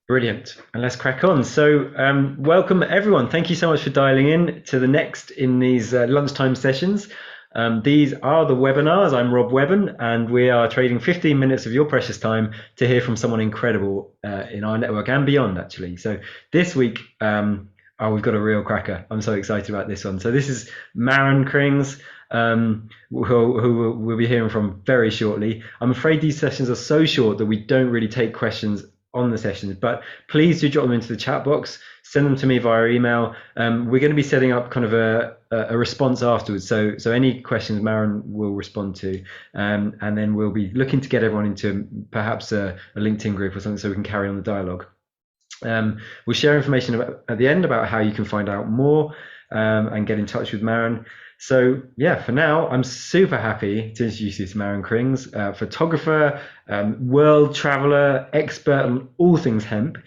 Brilliant. And let's crack on. So, welcome everyone. Thank you so much for dialing in to the next in these lunchtime sessions. These are the webinars. I'm Rob Webben, and we are trading 15 minutes of your precious time to hear from someone incredible in our network and beyond, actually. So, this week, we've got a real cracker. I'm so excited about this one. So, this is Maren Krings. Who we'll be hearing from very shortly. I'm afraid these sessions are so short that we don't really take questions on the sessions, but please do drop them into the chat box, send them to me via email. We're going to be setting up kind of a response afterwards, so any questions Maren will respond to, and then we'll be looking to get everyone into perhaps a LinkedIn group or something so we can carry on the dialogue. We'll share information at the end about how you can find out more and get in touch with Maren. So yeah, for now, I'm super happy to introduce you to Maren Krings, photographer, world traveler, expert on all things hemp.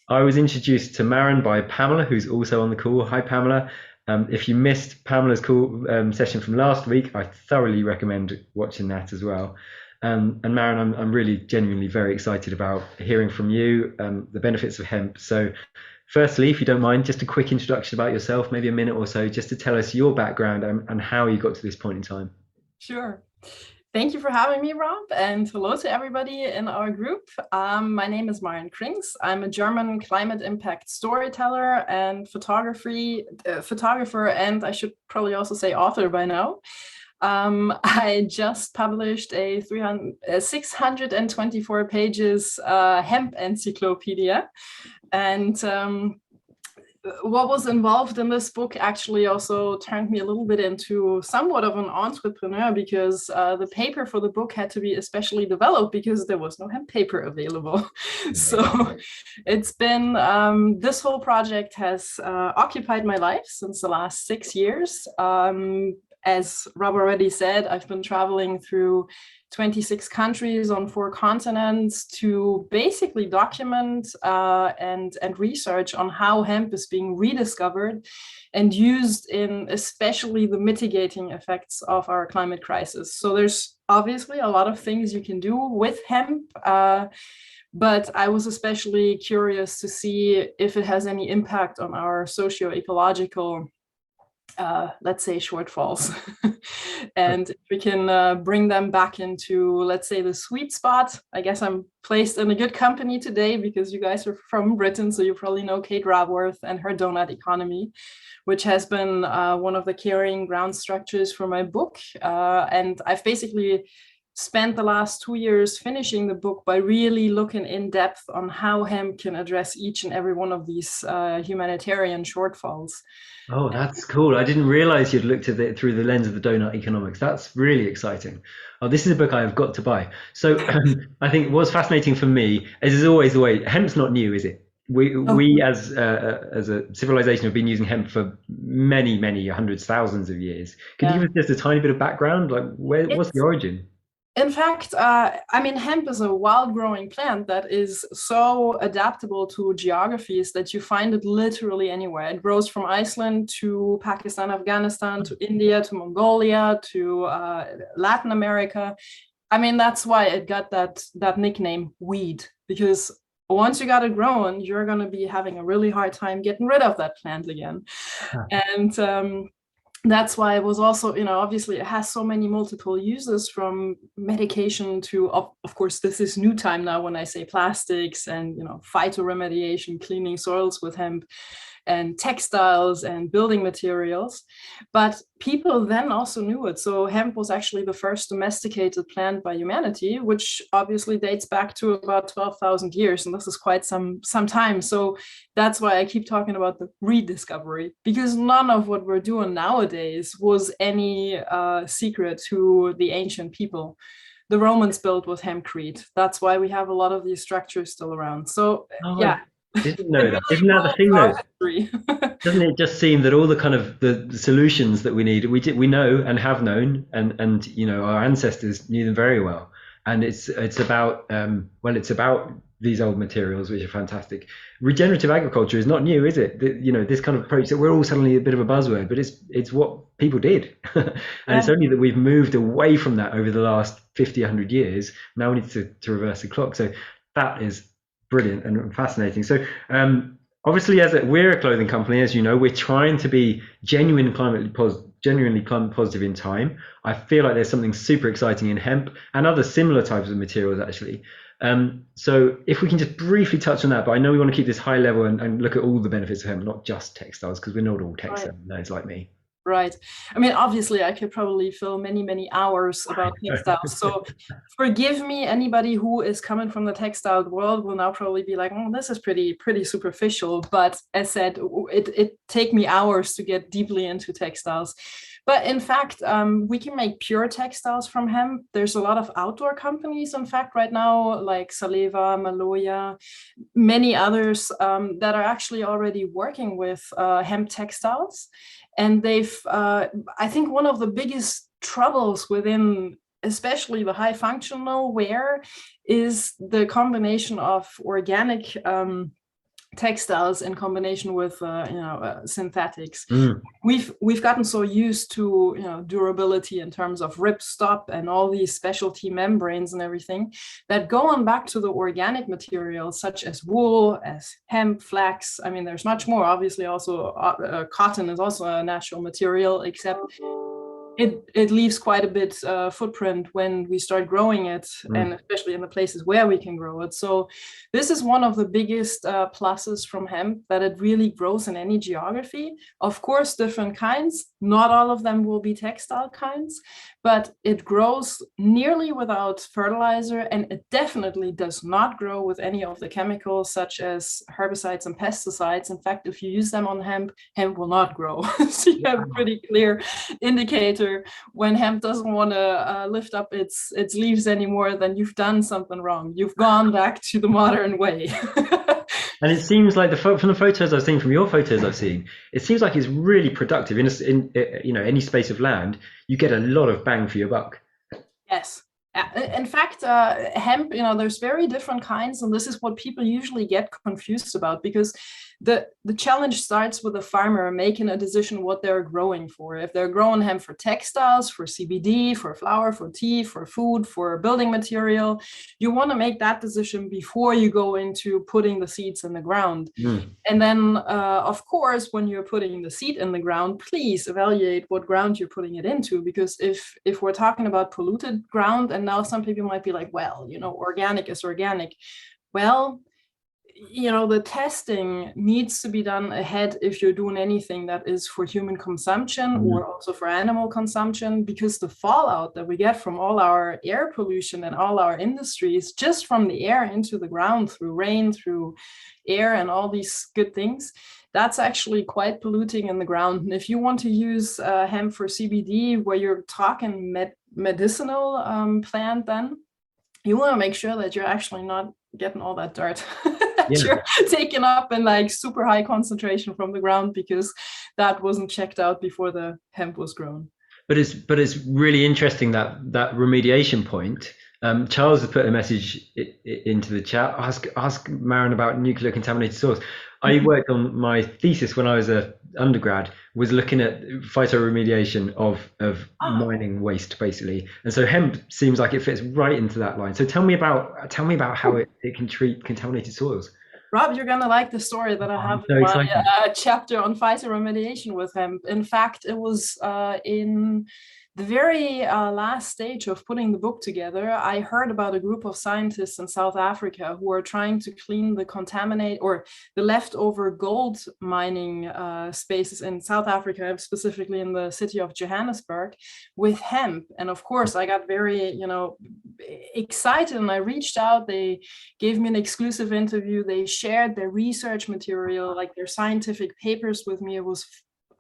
I was introduced to Maren by Pamela, who's also on the call. Hi, Pamela. If you missed Pamela's call session from last week, I thoroughly recommend watching that as well. And Maren, I'm really genuinely very excited about hearing from you, the benefits of hemp. So firstly, if you don't mind, just a quick introduction about yourself, maybe a minute or so, just to tell us your background and how you got to this point in time. Sure. Thank you for having me, Rob, and hello to everybody in our group. My name is Maren Krings. I'm a German climate impact storyteller and photographer, and I should probably also say author by now. I just published a 624 pages hemp encyclopedia, and what was involved in this book actually also turned me a little bit into somewhat of an entrepreneur, because the paper for the book had to be especially developed because there was no hemp paper available. So it's been, this whole project has occupied my life since the last 6 years. As Rob already said, I've been traveling through 26 countries on 4 continents to basically document and research on how hemp is being rediscovered and used in especially the mitigating effects of our climate crisis. So there's obviously a lot of things you can do with hemp, but I was especially curious to see if it has any impact on our socio-ecological let's say shortfalls and if we can bring them back into, let's say, the sweet spot. I guess I'm placed in a good company today because you guys are from Britain, so you probably know Kate Raworth and her donut economy, which has been one of the carrying ground structures for my book, and I've basically spent the last 2 years finishing the book by really looking in depth on how hemp can address each and every one of these humanitarian shortfalls. Oh, that's cool. I didn't realize you'd looked at it through the lens of the donut economics. That's really exciting. Oh, this is a book I have got to buy. So I think what's fascinating for me is always the way hemp's not new, is it? We as a civilization have been using hemp for many hundreds, thousands of years. Can you give us just a tiny bit of background? Like, what's the origin? In fact, I mean, hemp is a wild-growing plant that is so adaptable to geographies that you find it literally anywhere. It grows from Iceland to Pakistan, Afghanistan, to India, to Mongolia, to Latin America. I mean, that's why it got that nickname, weed, because once you got it growing, you're going to be having a really hard time getting rid of that plant again. And that's why it was also, obviously it has so many multiple uses, from medication to, of course, this is new time now when I say plastics and, phytoremediation, cleaning soils with hemp, and textiles and building materials. But people then also knew it. So hemp was actually the first domesticated plant by humanity, which obviously dates back to about 12,000 years. And this is quite some time. So that's why I keep talking about the rediscovery, because none of what we're doing nowadays was any secret to the ancient people. The Romans built with hempcrete. That's why we have a lot of these structures still around. So yeah. Didn't know that. Isn't that the thing though? Doesn't it just seem that all the kind of the solutions that we need, we know and have known, and our ancestors knew them very well, and it's about it's about these old materials which are fantastic. Regenerative agriculture is not new, is it? This kind of approach that we're all suddenly a bit of a buzzword, but it's what people did, and it's only that we've moved away from that over the last 50, 100 years. Now we need to reverse the clock. So that is Brilliant and fascinating. So, obviously, we're a clothing company, as you know, we're trying to be genuinely climate positive in time. I feel like there's something super exciting in hemp and other similar types of materials, actually. So, if we can just briefly touch on that, but I know we want to keep this high level and look at all the benefits of hemp, not just textiles, because we're not all textile nerds like me. Right. I mean, obviously, I could probably fill many, many hours about textiles. So forgive me, anybody who is coming from the textile world will now probably be like, oh, this is pretty superficial. But as said, it take me hours to get deeply into textiles. But in fact, we can make pure textiles from hemp. There's a lot of outdoor companies, in fact, right now, like Saleva, Maloya, many others that are actually already working with hemp textiles. And I think one of the biggest troubles within especially the high functional wear is the combination of organic textiles in combination with synthetics. We've gotten so used to durability in terms of rip stop and all these specialty membranes and everything, that going back to the organic materials such as wool, as hemp, flax, I mean there's much more, obviously also cotton is also a natural material, except it leaves quite a bit footprint when we start growing it, and especially in the places where we can grow it. So this is one of the biggest pluses from hemp, that it really grows in any geography. Of course, different kinds, not all of them will be textile kinds, but it grows nearly without fertilizer, and it definitely does not grow with any of the chemicals such as herbicides and pesticides. In fact, if you use them on hemp, hemp will not grow. So you have a pretty clear indicator when hemp doesn't want to lift up its leaves anymore, then you've done something wrong. You've gone back to the modern way. And it seems like from the photos I've seen, from your photos I've seen, it seems like it's really productive in any space of land. You get a lot of bang for your buck. Yes. In fact, hemp, there's very different kinds, and this is what people usually get confused about, because the challenge starts with a farmer making a decision what they're growing for. If they're growing hemp for textiles, for CBD, for flour, for tea, for food, for building material, you want to make that decision before you go into putting the seeds in the ground. And then, of course, when you're putting the seed in the ground, please evaluate what ground you're putting it into, because if we're talking about polluted ground, and now some people might be like, well, organic is organic. Well, the testing needs to be done ahead if you're doing anything that is for human consumption or also for animal consumption, because the fallout that we get from all our air pollution and all our industries, just from the air into the ground through rain, through air and all these good things, that's actually quite polluting in the ground. And if you want to use hemp for CBD, where you're talking medicinal plant, then you want to make sure that you're actually not getting all that dirt that you're taking up in like super high concentration from the ground, because that wasn't checked out before the hemp was grown. But it's really interesting that remediation point. Charles has put a message into the chat. Ask Maren about nuclear contaminated soils. I worked on my thesis when I was a undergrad, was looking at phytoremediation of mining waste, basically. And so hemp seems like it fits right into that line. So tell me about how it can treat contaminated soils. Rob, you're gonna like the story that I have in my chapter on phytoremediation with hemp. In fact, it was in the very last stage of putting the book together. I heard about a group of scientists in South Africa who are trying to clean the leftover gold mining spaces in South Africa, specifically in the city of Johannesburg, with hemp. And of course, I got very, excited, and I reached out. They gave me an exclusive interview. They shared their research material, like their scientific papers with me. It was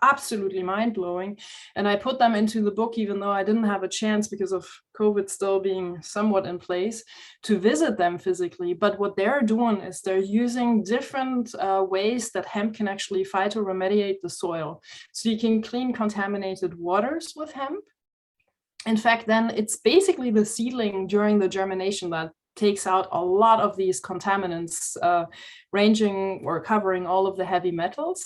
absolutely mind-blowing, and I put them into the book, even though I didn't have a chance, because of COVID still being somewhat in place, to visit them physically. But what they're doing is they're using different ways that hemp can actually phytoremediate the soil. So you can clean contaminated waters with hemp. In fact, then it's basically the seedling during the germination that takes out a lot of these contaminants, ranging or covering all of the heavy metals,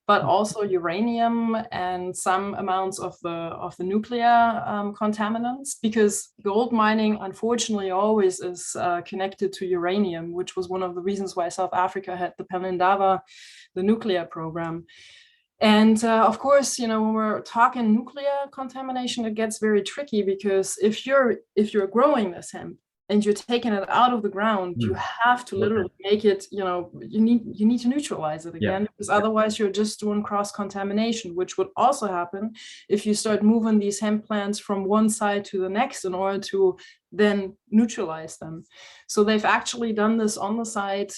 but also uranium and some amounts of the nuclear contaminants, because gold mining, unfortunately, always is connected to uranium, which was one of the reasons why South Africa had the Pelindaba, the nuclear program. And of course, when we're talking nuclear contamination, it gets very tricky, because if you're growing this hemp and you're taking it out of the ground, you have to literally make it, you need to neutralize it again, because otherwise you're just doing cross contamination, which would also happen if you start moving these hemp plants from one side to the next in order to then neutralize them. So they've actually done this on the site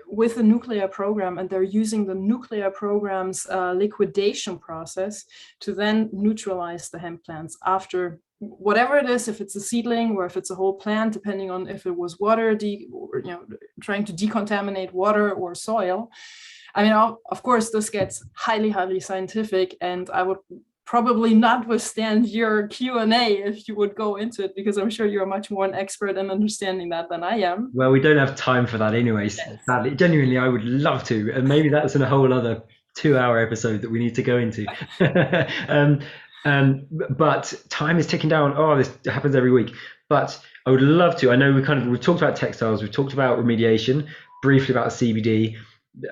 with the nuclear program, and they're using the nuclear program's liquidation process to then neutralize the hemp plants after whatever it is, if it's a seedling or if it's a whole plant, depending on if it was water, trying to decontaminate water or soil. I mean, of course, this gets highly, highly scientific, and I would probably not withstand your Q&A if you would go into it, because I'm sure you're much more an expert in understanding that than I am. Well, we don't have time for that anyway. Sadly, genuinely, I would love to, and maybe that's in a whole other 2-hour episode that we need to go into. But time is ticking down. Oh, this happens every week. But I would love to. I know we've talked about textiles, we've talked about remediation, briefly about CBD.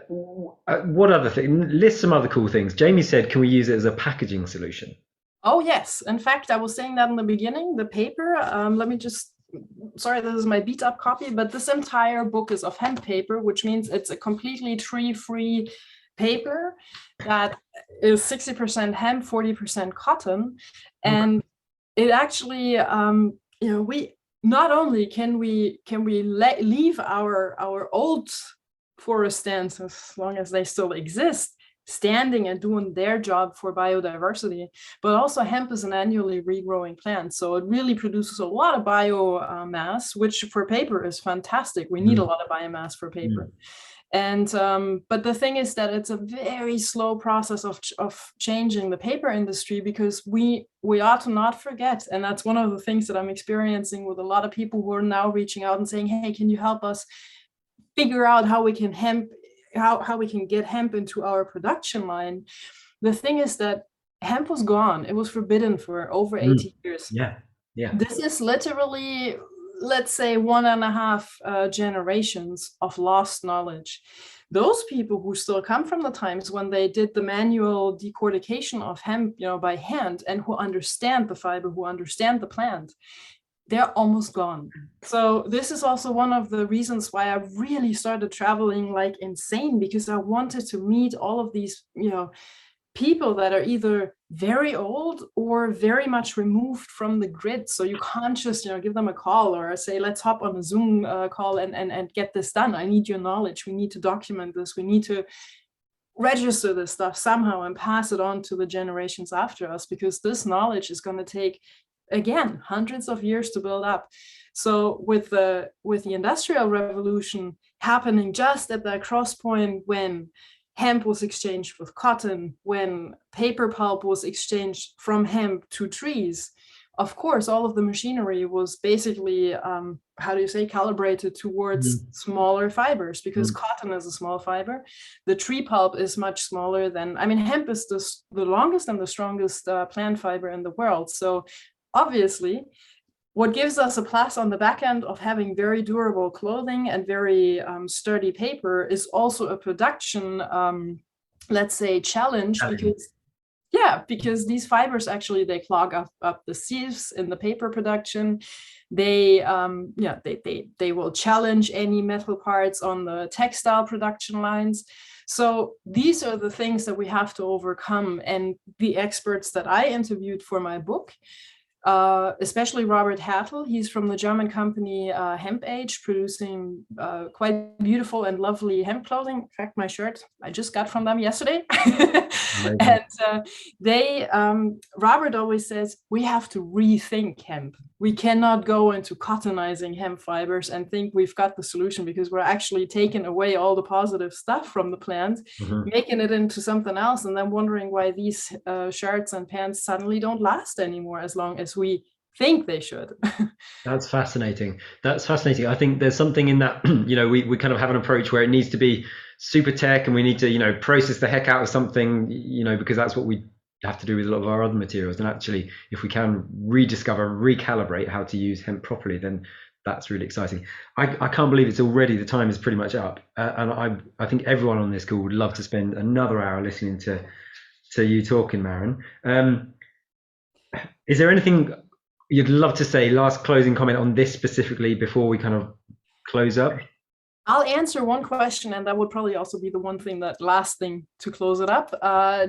What other thing? List some other cool things. Jamie said, can we use it as a packaging solution? Oh, yes. In fact, I was saying that in the beginning, the paper, let me just, sorry, this is my beat up copy, but this entire book is of hemp paper, which means it's a completely tree-free paper that is 60% hemp, 40% cotton. And it actually, we not only can we leave our old forest stands, as long as they still exist, standing and doing their job for biodiversity, but also hemp is an annually regrowing plant, so it really produces a lot of biomass, which for paper is fantastic. We need a lot of biomass for paper. And but the thing is that it's a very slow process of changing the paper industry, because we ought to not forget, and that's one of the things that I'm experiencing with a lot of people who are now reaching out and saying, hey, can you help us figure out how we can how we can get hemp into our production line. The thing is that hemp was gone. It was forbidden for over 80 years. Yeah. This is literally, let's say, 1.5 generations of lost knowledge. Those people who still come from the times when they did the manual decortication of hemp, by hand, and who understand the fiber, who understand the plant, they're almost gone. So this is also one of the reasons why I really started traveling like insane, because I wanted to meet all of these, people that are either very old or very much removed from the grid. So you can't just, give them a call or say, let's hop on a Zoom call and get this done. I need your knowledge. We need to document this. We need to register this stuff somehow and pass it on to the generations after us, because this knowledge is going to take, again, hundreds of years to build up. So with the Industrial Revolution happening just at that cross point, when hemp was exchanged with cotton, when paper pulp was exchanged from hemp to trees, of course, all of the machinery was basically, calibrated towards smaller fibers, because cotton is a small fiber. The tree pulp is much smaller than, hemp is the longest and the strongest plant fiber in the world. So obviously, what gives us a plus on the back end of having very durable clothing and very sturdy paper is also a production, let's say, challenge, because these fibers actually, they clog up the sieves in the paper production. They will challenge any metal parts on the textile production lines. So these are the things that we have to overcome. And the experts that I interviewed for my book, especially Robert Hattel, he's from the German company Hemp Age, producing quite beautiful and lovely hemp clothing. In fact, my shirt I just got from them yesterday. And Robert always says, we have to rethink hemp. We cannot go into cottonizing hemp fibers and think we've got the solution, because we're actually taking away all the positive stuff from the plant, making it into something else, and then wondering why these shirts and pants suddenly don't last anymore, as long as we think they should. That's fascinating. That's fascinating. I think there's something in that, we kind of have an approach where it needs to be super tech and we need to, process the heck out of something, because that's what we have to do with a lot of our other materials. And actually, if we can rediscover, recalibrate how to use hemp properly, then that's really exciting. I can't believe it's already, the time is pretty much up. And I think everyone on this call would love to spend another hour listening to you talking, Maren. Is there anything you'd love to say, last closing comment on this specifically before we kind of close up? I'll answer one question, and that would probably also be the one thing, that last thing to close it up.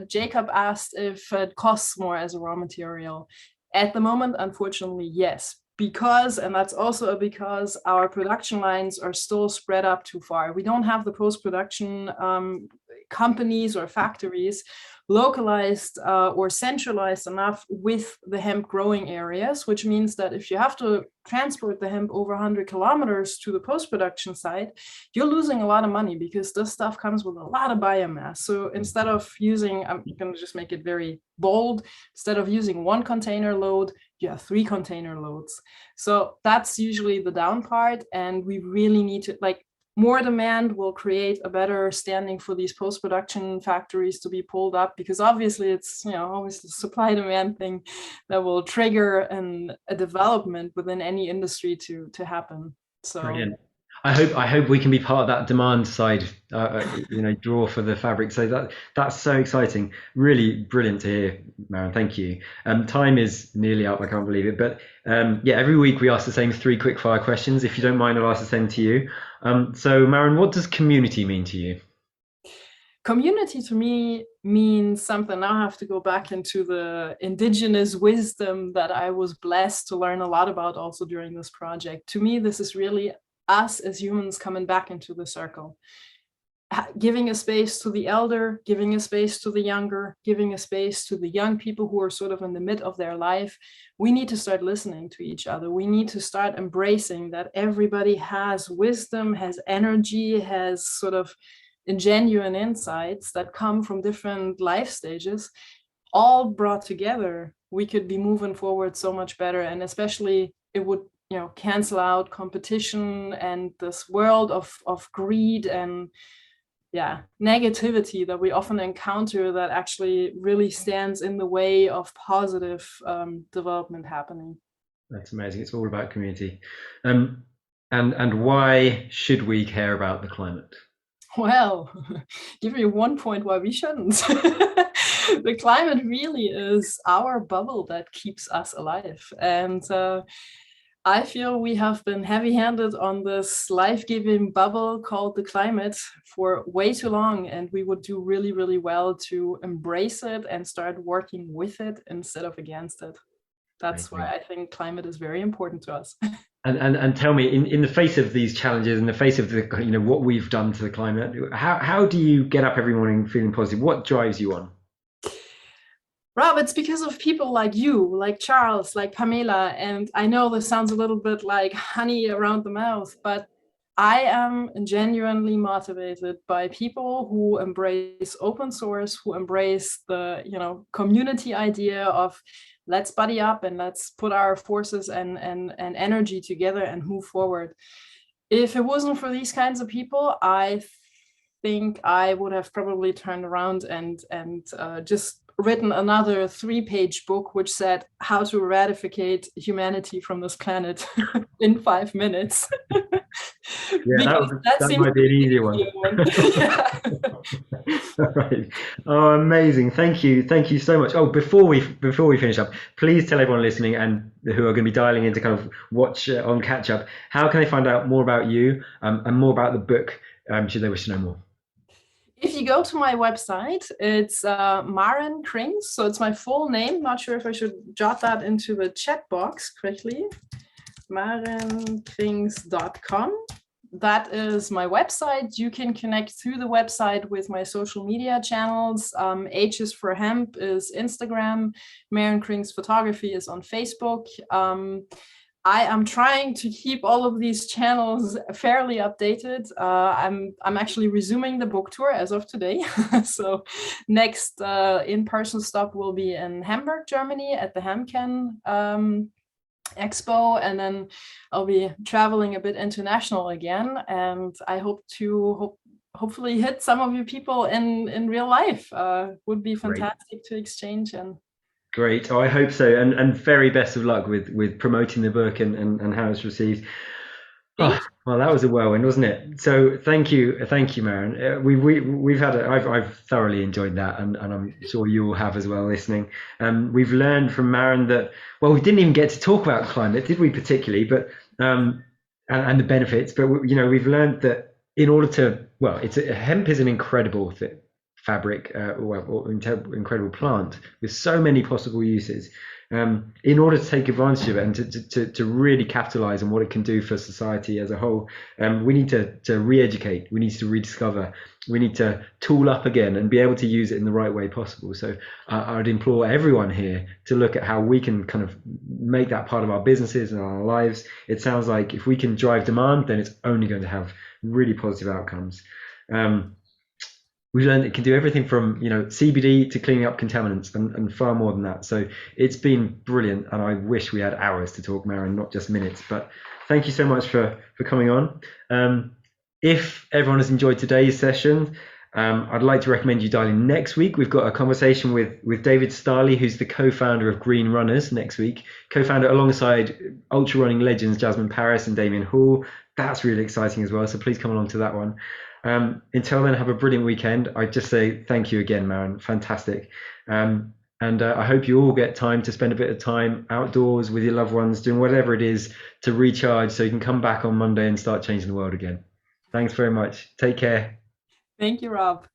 Jacob asked if it costs more as a raw material. At the moment, unfortunately, yes. Because, and that's also because our production lines are still spread up too far. We don't have the post-production companies or factories localized or centralized enough with the hemp growing areas, which means that if you have to transport the hemp over 100 kilometers to the post-production site, you're losing a lot of money because this stuff comes with a lot of biomass. So instead of using, I'm going to just make it very bold, instead of using one container load, you have 3 container loads. So that's usually the down part. And we really need to, more demand will create a better standing for these post-production factories to be pulled up, because obviously it's always the supply demand thing that will trigger a development within any industry to happen. So brilliant. I hope we can be part of that demand side, draw for the fabric. So that's so exciting. Really brilliant to hear, Maren. Thank you. Time is nearly up. I can't believe it. But every week we ask the same 3 quick fire questions. If you don't mind, I'll ask the same to you. So Maren, what does community mean to you? Community to me means something. Now I have to go back into the indigenous wisdom that I was blessed to learn a lot about also during this project. To me, this is really us as humans coming back into the circle, giving a space to the elder, giving a space to the younger, giving a space to the young people who are sort of in the mid of their life. We need to start listening to each other. We need to start embracing that everybody has wisdom, has energy, has sort of genuine insights that come from different life stages. All brought together, we could be moving forward so much better. And especially it would cancel out competition and this world of greed and negativity that we often encounter, that actually really stands in the way of positive development happening. That's amazing. It's all about community. And why should we care about the climate? Well, give you one point why we shouldn't. The climate really is our bubble that keeps us alive. And I feel we have been heavy-handed on this life-giving bubble called the climate for way too long, and we would do really, really well to embrace it and start working with it instead of against it. That's why I think climate is very important to us. And tell me, in the face of these challenges, in the face of the what we've done to the climate, how do you get up every morning feeling positive? What drives you on? Rob, it's because of people like you, like Charles, like Pamela. And I know this sounds a little bit like honey around the mouth, but I am genuinely motivated by people who embrace open source, who embrace the community idea of let's buddy up and let's put our forces and energy together and move forward. If it wasn't for these kinds of people, I think I would have probably turned around and just written another 3-page book which said how to eradicate humanity from this planet in 5 minutes. That might be an easier one. Right. Oh, amazing. Thank you so much. Oh, before we finish up, please tell everyone listening and who are going to be dialing in to kind of watch on catch up, how can they find out more about you and more about the book should they wish to know more? If you go to my website, it's Maren Krings. So it's my full name. Not sure if I should jot that into the chat box quickly. MarenKrings.com. That is my website. You can connect through the website with my social media channels. H is for Hemp is Instagram. Maren Krings Photography is on Facebook. I am trying to keep all of these channels fairly updated. I'm actually resuming the book tour as of today. So next in-person stop will be in Hamburg, Germany at the Hemp expo, and then I'll be traveling a bit international again, and I hope to hopefully hit some of you people in real life. Would be Great. fantastic to exchange. And Great. Oh, I hope so. And very best of luck with promoting the book and how it's received. Oh, thank you. well, that was a whirlwind, wasn't it? So thank you, Maren. We've had I've thoroughly enjoyed that, and I'm sure you will have as well listening. We've learned from Maren that, well, we didn't even get to talk about climate, did we particularly? But and the benefits. But we've learned that in order to, well, hemp is an incredible fabric, incredible plant with so many possible uses. In order to take advantage of it and to really capitalize on what it can do for society as a whole, we need to re-educate, we need to rediscover, we need to tool up again and be able to use it in the right way possible. So I would implore everyone here to look at how we can kind of make that part of our businesses and our lives. It sounds like if we can drive demand, then it's only going to have really positive outcomes. We've learned it can do everything from CBD to cleaning up contaminants and far more than that. So it's been brilliant, and I wish we had hours to talk, Maren, not just minutes. But thank you so much for coming on. If everyone has enjoyed today's session, I'd like to recommend you dialing next week. We've got a conversation with David Starley, who's the co-founder of Green Runners next week, co-founder alongside ultra running legends Jasmine Paris and Damien Hall. That's really exciting as well. So please come along to that one. Until then, have a brilliant weekend. I just say thank you again, Maren. Fantastic. And I hope you all get time to spend a bit of time outdoors with your loved ones, doing whatever it is to recharge so you can come back on Monday and start changing the world again. Thanks very much. Take care. Thank you, Rob.